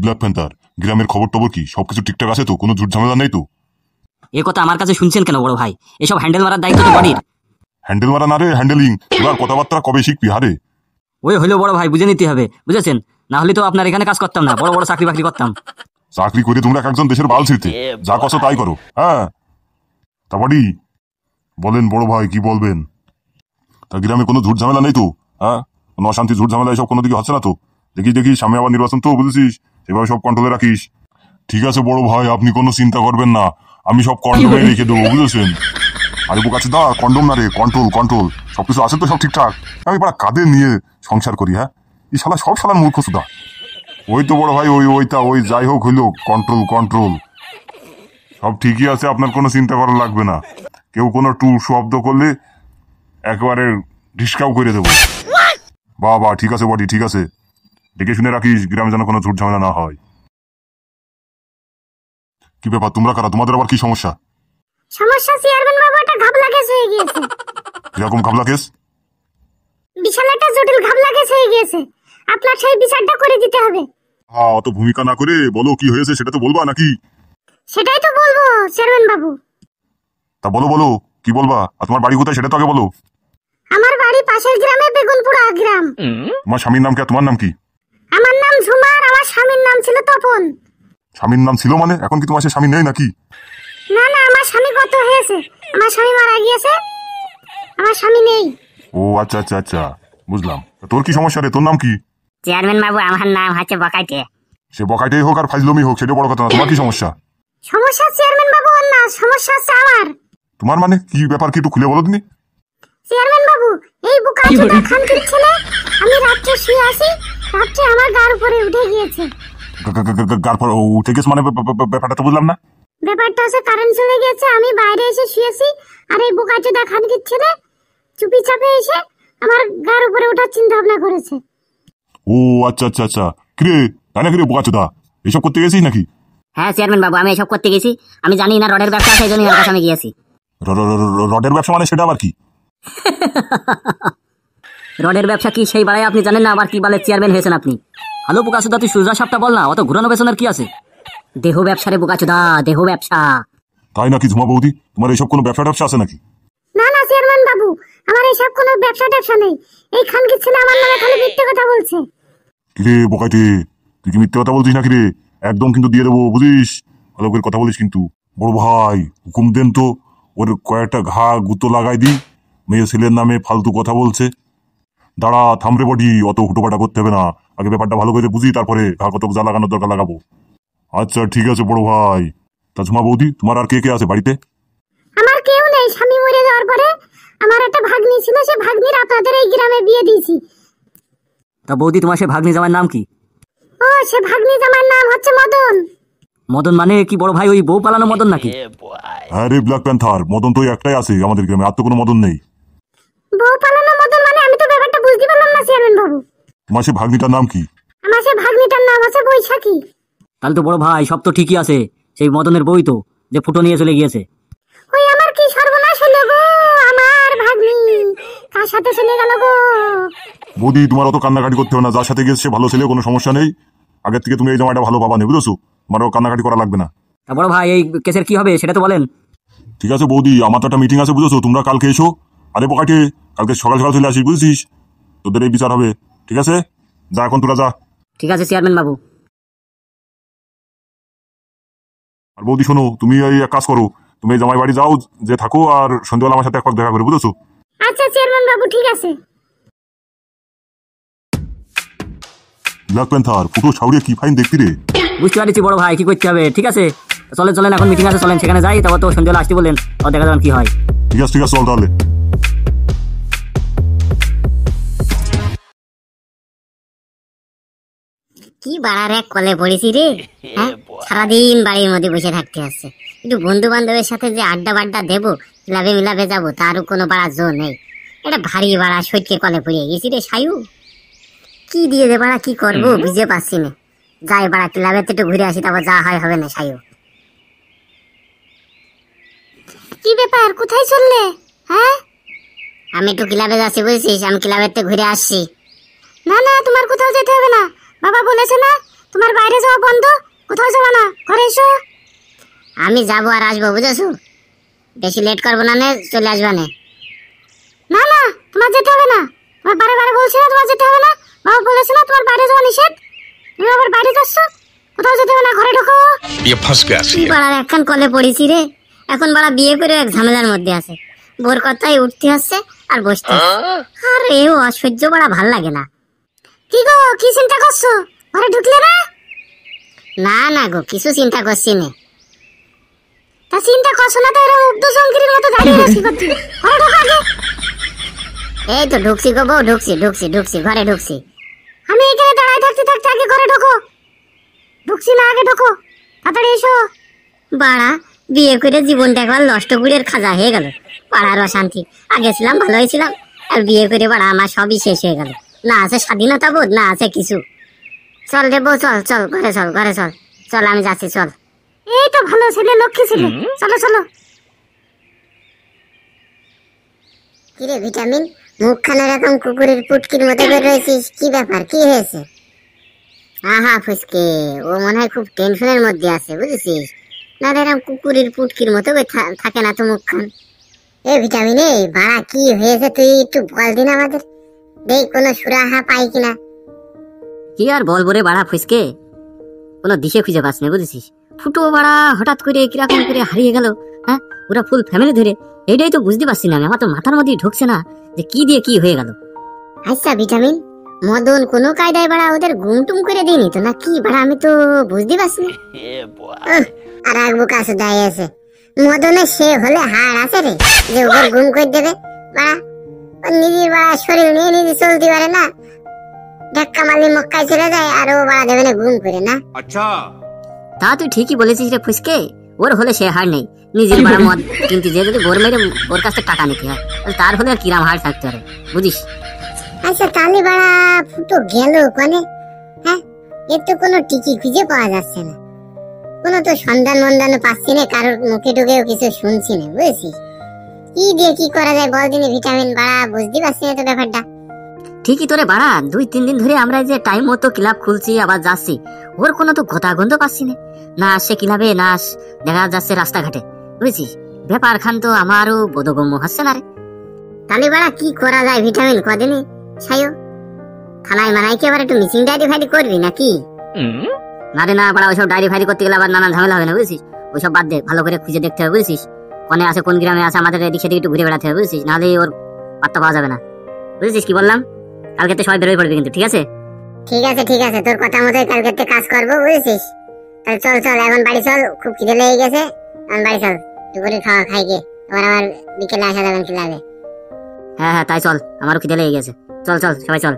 Black panther, গ্রামের খবর টবর কি? সবকিছু ঠিকঠাক আছে তো? কোনো ঝুট ঝামেলা নেই তো? এ কথা আমার কাছে শুনছেন কেন বড় ভাই? এসব হ্যান্ডেল মারার দায়িত্ব তো বডির। হ্যান্ডেল মারা না রে, হ্যান্ডেলিং। তোর কথাবার্তা কবে শিখবি হারে? ওই হলো বড় ভাই, বুঝে নিতে হবে, বুঝেছেন? না হলে তো আপনার এখানে কাজ করতাম না, বড় বড় চাকরি বাকরি করতাম। চাকরি করে তোমরা একজন দেশের বাল ছিঁড়তে, যা করছো তাই করো। হ্যাঁ তা বডি বলেন বড় ভাই, কি বলবেন? তা গ্রামে কোনো ঝুট ঝামেলা নেই তো? হ্যাঁ, কোনো অশান্তি ঝুট ঝামেলা এসব কোনো দিকে হচ্ছে না তো? দেখি সামনে আবার নির্বাচন তো, বুঝেছিস? সেভাবে সব কন্ট্রোলে রাখিস। ঠিক আছে বড় ভাই, আপনি কোনো চিন্তা করবেন না, আমি সব কন্ট্রোলে রেখে দেবো, বুঝেছেন? আরে বুক আছে দা, কন্ডম না রে, কন্ট্রোল কন্ট্রোল। সবকিছু আছে তো, সব ঠিকঠাক? আমি পাড়া কাদের নিয়ে সংসার করি? হ্যাঁ, এই শালা সব শালার মূর্খ সুদা। ওই তো বড় ভাই, ওই যাই হোক হইলো, কন্ট্রোল কন্ট্রোল সব ঠিকই আছে, আপনার কোনো চিন্তা করা লাগবে না। কেউ কোনো টু শব্দ করলে একেবারে ঢিসকাও করে দেবো। বাবা ঠিক আছে বডি, ঠিক আছে, দেখে শুনে রাখিস, গ্রামে যেন কোনো ঝুট ঝামেলা না হয়। কি ব্যাপার, তোমরা কারা? তোমাদের আবার কি সমস্যা? সমস্যা চেয়ারম্যান বাবু, একটা ঘাবলা কেস হয়ে গিয়েছে। কিরকম ঘাবলা কেস? বিশাল একটা জটিল ঘাবলা কেস হয়ে গিয়েছে, আপনার সেই বিচারটা করে দিতে হবে। হ্যাঁ, অত ভূমিকা না করে বলো কি হয়েছে, সেটা তো বলবা নাকি? সেটাই তো বলবো চেয়ারম্যান বাবু। তা বলো বলো, কি বলবা? আর তোমার বাড়ি কোথায় সেটা তো আগে বলো। আমার বাড়ি পাশের গ্রামে, বেগুনপুরা গ্রাম। তোমার স্বামীর নাম কি আর তোমার নাম কি? আমার নাম ঝুমার, আমার স্বামীর নাম ছিল তপন। স্বামীর নাম ছিল মানে? এখন কি তোমার সে স্বামী নেই নাকি? না না, আমার স্বামী কত হয়েছে, আমার স্বামী মারা গিয়েছে, আমার স্বামী নেই। ও আচ্ছা আচ্ছা আচ্ছা, বুঝলাম। তোর কি সমস্যা রে? তোর নাম কি? চেয়ারম্যান বাবু, আমার নাম হচ্ছে বকাইটে। সে বকাইটাই হোক আর ফাইজলমি হোক, সেটা বড় কথা না। তোমার কি সমস্যা? সমস্যা চেয়ারম্যান বাবু ওর না, সমস্যা হচ্ছে আমার। তোমার মানে কি ব্যাপার, কি একটু খুলে বলো তুমি। চেয়ারম্যান বাবু, এই বুকাচুদা খানকির ছেলে, আমি রাত্রে শুয়ে আছি, রাত্রে আমার গার উপরে উঠে গিয়েছে। গারপর উঠে গেছে মানে? ব্যাপারটা তো বুঝলাম না। ব্যাপারটা হচ্ছে কারেন্ট চলে গেছে, আমি বাইরে এসে শুয়েছি, আর এই বুকাচুদা খানকির ছেলে চুপি চাপে এসে আমার গার উপরে ওঠার চিন্তা ভাবনা করেছে। ও আচ্ছা আচ্ছা আচ্ছা, কিরে তাই নাকি রে বোকাচোদা? এসব করতে গেছিস নাকি? হ্যাঁ চেয়ারম্যান বাবু, আমি এসব করতে গেছি। আমি জানি না রডের ব্যবসা আছে, এই জন্য ওর কাছে আমি গিয়েছি। রডের ব্যবসা মানে সেটা আবার কি? রডের ব্যবসা কি সেই বাড়ায় আপনি জানেন না? আবার কি বলে চেয়ারম্যান হয়েছেন আপনি? হ্যালো বোকাচোদা, তুই সোজা সাপটা বল না, অত ঘুরানো পেছনের কি আছে? দেহ ব্যবসা রে বোকাচোদা, দেহ ব্যবসা। তাই নাকি ঝুমা বৌদি? তোমার এইসব কোনো ব্যবসা আছে নাকি? না না চেয়ারম্যান বাবু, আমার এইসব কোনো ব্যবসা ট্যাবসা নেই। এই খানকির ছেলে আমার নামে খালি মিথ্যে কথা বলছে। কিরে বোকাইটে, তুই কি মিথ্যে কথা বলছিস নাকি রে? একদম কিন্তু দিয়ে দেবো, বুঝিস? ভালো করে কথা বলিস কিন্তু। বড় ভাই হুকুম দেন তো, ওর কয়েকটা ঘা গুতো লাগাই দি। মেয়ে ছেলের নামে ফালতু কথা বলছে। দাঁড়া থামরে বডি, অত হুটোপাটা করতে হবে না, আগে ব্যাপারটা ভালো করে বুঝি, তারপরে ঘা কত যা লাগানোর দরকার লাগাবো। আচ্ছা ঠিক আছে বড় ভাই। তা ঝুমা বৌদি, তোমার আর কে কে আছে বাড়িতে? আমার কেউ নেই, স্বামী মরে যাওয়ার পরে আমার একটা ভাগ্নি ছিল, সে ভাগ্নির আপনাদের এই গ্রামে বিয়ে দিয়েছি। তা বৌদি, তোমার সে ভাগ্নি জামাইয়ের নাম কি? ও, সে ভাগ্নি জামাইয়ের নাম হচ্ছে মদন। মদন মানে কি বড় ভাই, ওই বউ পালানো মদন নাকি? হ্যাঁ রে ব্ল্যাক প্যান্থার, মদন তো একটাই আছে আমাদের গ্রামে, আর তো কোনো মদন নেই। বউ পালানো মদন মানে? আমি তো ব্যাপারটা বুঝতে পারলাম না চেয়ারম্যান বাবু। তোমার সে ভাগ্নিটার নাম কি? আমার সে ভাগ্নিটার নাম হচ্ছে বৈশাখী। তাহলে তো বড় ভাই সব তো ঠিকই আছে, সেই মদনের বই তো, যে ফুটো নিয়ে চলে গিয়েছে। ওই আমার কি সর্বনাশ হলো গো, আমার ভাগ্নি কার সাথে চলে গেল গো। বৌদি তোমার অত কান্নাকাটি করতে হবে না, যার সাথে গেছে সে ভালো ছেলে, কোনো সমস্যা নেই। আগের থেকে তুমি এই জামাইটা ভালো পাবা নেই, বুঝেছো? তোমারও কান্নাকাটি করা লাগবে না। তা বড় ভাই, এই কেসের কি হবে সেটা তো বলেন। ঠিক আছে বৌদি, আমার তো একটা মিটিং আছে, বুঝেছো? তোমরা কালকে এসো। আরে বোকাটে, কালকে সকাল সকাল চলে আসিস, বুঝেছিস? তোদের এই বিচার হবে, ঠিক আছে? যা এখন তোরা যা। ঠিক আছে চেয়ারম্যান বাবু। আর বৌদি শোনো, তুমি এই এক কাজ করো, তুমি এই জামাই বাড়ি যাও, যে থাকো, আর সন্ধ্যাবেলা আমার সাথে একবার দেখা করে, বুঝেছো? আচ্ছা চেয়ারম্যান বাবু, ঠিক আছে। ব্ল্যাক প্যান্থার, ফুটো ছাউড়িয়ে কি ফাইন দেখতি রে। বুঝতে পারছি বড় ভাই, কি করতে হবে। ঠিক আছে চলেন চলেন, এখন মিটিং আছে, চলেন সেখানে যাই, তারপর তো সন্ধ্যাবেলা আসতে বললেন, তারপর দেখা যাবেন কি হয়। ঠিক আছে চল তাহলে। কি বাড়ার এক কলে পড়েছি রে। হ্যাঁ, সারাদিন বাড়ির মধ্যে বসে থাকতে হচ্ছে। একটু বন্ধু বান্ধবের সাথে যে আড্ডা বাড্ডা দেবো, মিলাবে মিলাবে যাবো, তারও কোনো বাড়া জো নেই। এটা ভারী বাড়া সৈটকে কলে পড়িয়ে গেছি রে সায়ু। কি দিয়ে দে বাড়া, কি করবো বুঝে পাচ্ছি না। যাই বাড়া ক্লাবের একটু ঘুরে আসি, তারপর যা হয় হবে না সায়ু। কি ব্যাপার, কোথায় চললে? হ্যাঁ, আমি একটু ক্লাবে যাচ্ছি, বুঝছিস? আমি ক্লাবের থেকে ঘুরে আসছি। না না, তোমার কোথাও যেতে হবে না, বাবা বলেছে না তোমার বাইরে যাওয়া বন্ধ, কোথাও যাবে না, ঘরে এসো। আমি যাবো আর আসবো, বুঝেছো? বেশি লেট করবো না, নে চলে আসবা নে। না না, তোমার যেতে হবে না, তোমার বারে বারে বলছি না তোমার যেতে হবে না, বাবা বলেছে না তোমার বাইরে যাওয়া নিষেধ, তুমি আবার বাইরে যাচ্ছ, কোথাও যেতে হবে না, ঘরে ঢোকো। ये फंस गया सी বাড়ার একখান কলে পড়েছি রে, এখন বাড়া বিয়ে করে এক ঝামেলার মধ্যে আছে। বোর কথাই উঠতে হচ্ছে আর বসতে হচ্ছে। আর এও অসহ্য বাড়া ভাল লাগে না। কি গো, কি চিন্তা করছো, ঘরে ঢুকলে না? না না গো, কিছু চিন্তা করছি না। তা চিন্তা করছো না তো এরকম উব্দ জঙ্গির মতো দাঁড়িয়ে আছি করছি, ঘরে ঢোকো আগে। এই তো ঢুকছি গো বউ, ঢুকছি ঘরে ঢুকছি। আমি এখানে দাঁড়ায় থাকতে থাকতে আগে ঘরে ঢোকো। ঢুকছি না, আগে ঢোকো, তাড়াতাড়ি এসো। বাড়া বিয়ে করে জীবনটা একবার নষ্ট করে খাজা হয়ে গেল। পাড়ার অশান্তি, আগে ছিলাম ভালোই ছিলাম, আর বিয়ে করে বাড়া আমার সবই শেষ হয়ে গেল। না আছে স্বাধীনতা বোধ, না আছে কিছু। চল রে বউ, চল চল ঘরে চল, ঘরে চল, চল আমি যাচ্ছি, চল। এই তো ভালো ছেলে, লক্ষ্মী ছেলে, চলো চলো। কিরে ভিটামিন, মুখখানা এরকম কুকুরের পুটকির মতো করে রয়েছিস, কি ব্যাপার, কি হয়েছে? আহা ফুসকে, ও মনে হয় খুব টেনশনের মধ্যে আছে, বুঝেছিস? না এরকম কুকুরের পুটকির মতো থাকে না তো মুখখান। এ ভিটামিন, এ বাড়া কি হয়েছে তুই একটু বল দিন আমাদের, দেখ কোনো সুরাহা পাই কিনা। কি আর বলবো রে বাড়া ফুসকে, কোনো দিশে খুঁজে পাস না, বুঝেছিস? ফুটো বাড়া হঠাৎ করে কিরকম করে হারিয়ে গেল, হ্যাঁ, ওরা ফুল ফ্যামিলি ধরে, এটাই তো বুঝতে পারছি না আমি, আমার তো মাথার মধ্যে ঢুকছে না যে কি দিয়ে কি হয়ে গেল। আচ্ছা ভিটামিন, মদন কোনো কায়দায় বাড়া ওদের গুমটুম করে দিইনি তো, না কি বাড়া, আমি তো বুঝতে পারছি না। আর এক বুকা সুদাই আছে মদনে, সে হলে হার আছে রে যে ওদের গুম করে দেবে। বাড়া ও নিজের বাড়া শরীর নিয়ে নিজে চলতে পারে না, ধাক্কা মারলে মক্কায় চলে যায়, আর ও বাড়া দেবে না গুম করে, না? তা তুই ঠিকই বলেছিস রে ফুসকে, ওর হলে সে হার নেই, নিজের বাড়া মদ কিনতে যে যদি বোর মেরে ওর কাছে টাকা নিতে হয়, তাহলে তার হলে আর কিরাম হার থাকতে পারে, বুঝিস? আচ্ছা তাহলে বাড়া ফুটো গেল কোনে? হ্যাঁ, এর তো কোনো টিকি খুঁজে পাওয়া যাচ্ছে না, কোনো তো সন্ধান মন্দানও পাচ্ছি না, কারোর মুখে ঢুকেও কিছু শুনছি না, বুঝেছিস? কি দিয়ে কি করা যায় বল দিনে ভিটামিন, বাড়া বুঝতে পারছি না তো ব্যাপারটা। ঠিকই তোরে বাড়া, 2-3 দিন ধরে আমরা যে টাইম মতো ক্লাব খুলছি আবার যাচ্ছি, ওর কোনো তো গন্ধ গন্ধ পাচ্ছি না, না আসছে ক্লাবে, না দেখা যাচ্ছে রাস্তাঘাটে, বুঝেছিস? ব্যাপার খান তো আমারও বোধগম্য হচ্ছে না রে। তাহলে বাড়া কি করা যায় ভিটামিন, কদিনে ছাইও থানায় মানায় কি আবার একটু মিসিং ডায়েরি ফাইরি করবি নাকি? না রে না বাড়া, ওইসব ডায়েরি ফাইরি করতে গেলে আবার নানা ঝামেলা হবে না, বুঝেছিস? ওইসব বাদ দে, ভালো করে খুঁজে দেখতে হবে, বুঝেছিস? কোনে আছে, কোন গ্রামে আছে, আমাদের এদিক সেদিক একটু ঘুরে বেড়াতে হবে, বুঝেছিস? নাহলে ওর পাত্তা পাওয়া যাবে না, বুঝেছিস কি বললাম? কালকে তো সবাই বেরোয় পড়বে কিন্তু, ঠিক আছে? ঠিক আছে ঠিক আছে, তোর কথা মতোই কালকে কাজ করবো, বুঝেছিস? তাহলে চল চল এখন বাড়ি চল, খুব খিদে লেগে গেছে, এখন বাড়ি চল, দুপুরে খাওয়া খাই গিয়ে, তোমার আবার বিকেলে আসা যাবেন ক্লাবে। হ্যাঁ হ্যাঁ তাই চল, আমারও খিদে লেগে গেছে, চল চল সবাই চল।